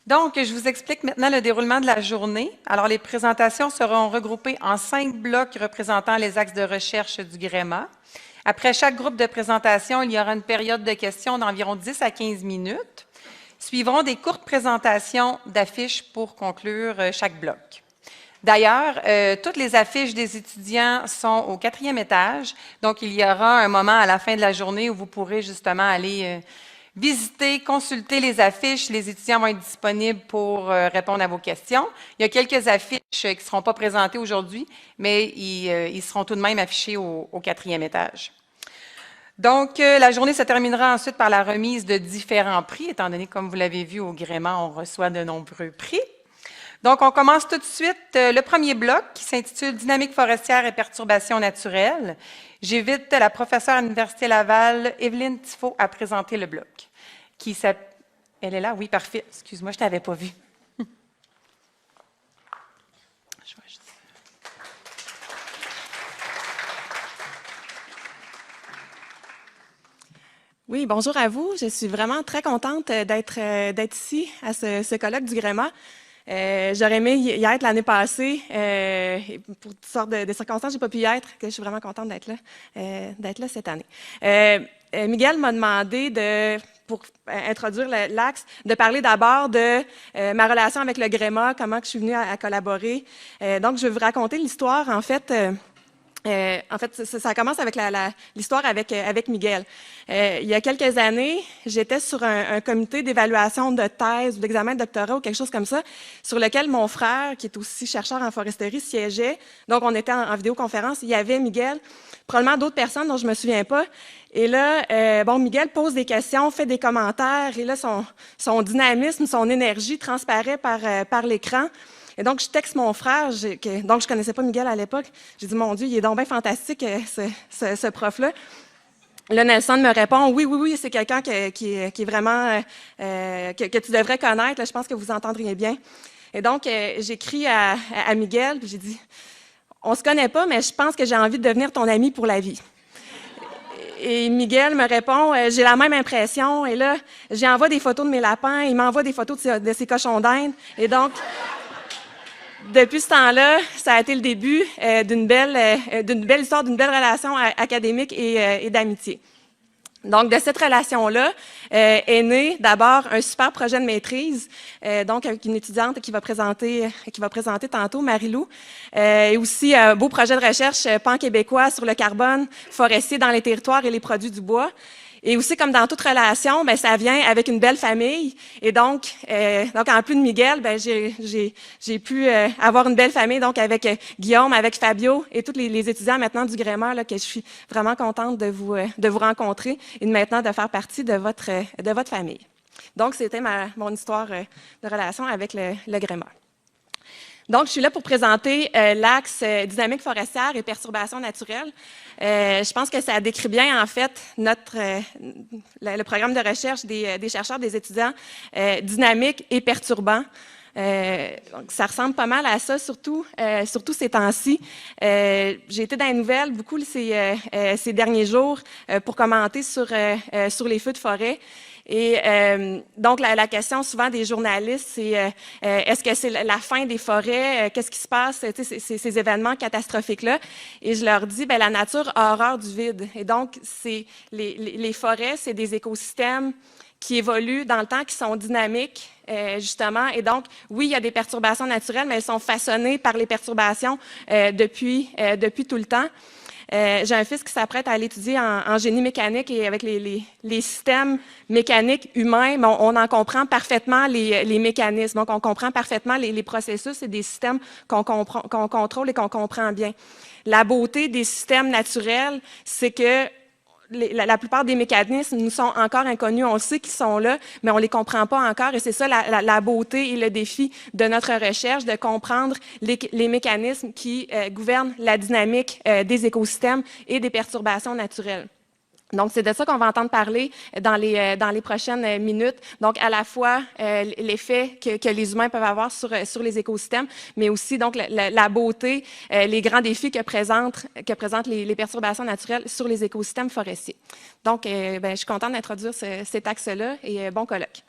Donc, je vous explique maintenant le déroulement de la journée. Alors, les présentations seront regroupées en 5 blocs représentant les axes de recherche du GREMA. Après chaque groupe de présentation, il y aura une période de questions d'environ 10 à 15 minutes. Suivront des courtes présentations d'affiches pour conclure chaque bloc. D'ailleurs, toutes les affiches des étudiants sont au 4e étage, donc il y aura un moment à la fin de la journée où vous pourrez justement aller visiter, consulter les affiches. Les étudiants vont être disponibles pour répondre à vos questions. Il y a quelques affiches qui ne seront pas présentées aujourd'hui, mais ils seront tout de même affichés au 4e étage. Donc, la journée se terminera ensuite par la remise de différents prix, étant donné, comme vous l'avez vu, au GREMA, on reçoit de nombreux prix. Donc, on commence tout de suite le premier bloc qui s'intitule « Dynamique forestière et perturbations naturelles ». J'invite la professeure à l'Université Laval, Evelyne Tifo, à présenter le bloc. Elle est là? Oui, parfait. Excuse-moi, je ne t'avais pas vu. Oui, bonjour à vous. Je suis vraiment très contente d'être ici à ce colloque du GREMA. J'aurais aimé y être l'année passée. Pour toutes sortes de circonstances, je n'ai pas pu y être. Je suis vraiment contente d'être là cette année. Miguel m'a demandé pour introduire l'axe, de parler d'abord de ma relation avec le GREMA, comment que je suis venue à collaborer. Donc, je vais vous raconter l'histoire, en fait. Ça commence avec l'histoire avec Miguel. Il y a quelques années, j'étais sur un comité d'évaluation de thèse ou d'examen de doctorat ou quelque chose comme ça, sur lequel mon frère, qui est aussi chercheur en foresterie, siégeait. Donc, on était en vidéoconférence. Il y avait Miguel, probablement d'autres personnes dont je me souviens pas. Et là, Miguel pose des questions, fait des commentaires, et là, son dynamisme, son énergie transparaît par l'écran. Et donc, je texte mon frère, donc je connaissais pas Miguel à l'époque. J'ai dit, mon Dieu, il est donc bien fantastique, ce prof-là. Là, Nelson me répond, oui, c'est quelqu'un qui est vraiment, que tu devrais connaître. Là, je pense que vous entendriez bien. Et donc, j'écris à Miguel, puis j'ai dit, on se connaît pas, mais je pense que j'ai envie de devenir ton ami pour la vie. Et Miguel me répond, j'ai la même impression. Et là, j'envoie des photos de mes lapins, il m'envoie des photos de ses cochons d'Inde. Et donc, depuis ce temps-là, ça a été le début d'une belle histoire, d'une belle relation académique et d'amitié. Donc, de cette relation-là est né d'abord un super projet de maîtrise, donc avec une étudiante qui va présenter tantôt, Marie-Lou, et aussi un beau projet de recherche pan-québécois sur le carbone forestier dans les territoires et les produits du bois. Et aussi, comme dans toute relation, ça vient avec une belle famille. Et donc en plus de Miguel, j'ai pu avoir une belle famille, donc avec Guillaume, avec Fabio et tous les étudiants maintenant du GREMA, là, que je suis vraiment contente de vous rencontrer et maintenant de faire partie de votre famille. Donc, c'était mon histoire de relation avec le GREMA. Donc, je suis là pour présenter l'axe dynamique forestière et perturbations naturelles. Je pense que ça décrit bien, en fait, le programme de recherche des chercheurs, des étudiants, dynamique et perturbant. Donc, ça ressemble pas mal à ça, surtout ces temps-ci. J'ai été dans les nouvelles beaucoup ces derniers jours pour commenter sur les feux de forêt. Et donc, la question souvent des journalistes, c'est est-ce que c'est la fin des forêts? Qu'est-ce qui se passe? Ces événements catastrophiques-là. Et je leur dis, la nature a horreur du vide. Et donc, les forêts, c'est des écosystèmes qui évoluent dans le temps, qui sont dynamiques, justement. Et donc, oui, il y a des perturbations naturelles, mais elles sont façonnées par les perturbations depuis tout le temps. J'ai un fils qui s'apprête à aller étudier en génie mécanique et avec les systèmes mécaniques humains, on en comprend parfaitement les mécanismes. Donc, on comprend parfaitement les processus et des systèmes qu'on contrôle et qu'on comprend bien. La beauté des systèmes naturels, c'est que la plupart des mécanismes nous sont encore inconnus. On sait qu'ils sont là, mais on les comprend pas encore. Et c'est ça la beauté et le défi de notre recherche, de comprendre les mécanismes qui gouvernent la dynamique des écosystèmes et des perturbations naturelles. Donc, c'est de ça qu'on va entendre parler dans les prochaines minutes. Donc, à la fois l'effet que les humains peuvent avoir sur les écosystèmes, mais aussi donc la beauté, les grands défis que présentent les perturbations naturelles sur les écosystèmes forestiers. Donc, je suis contente d'introduire cet axe-là et bon colloque.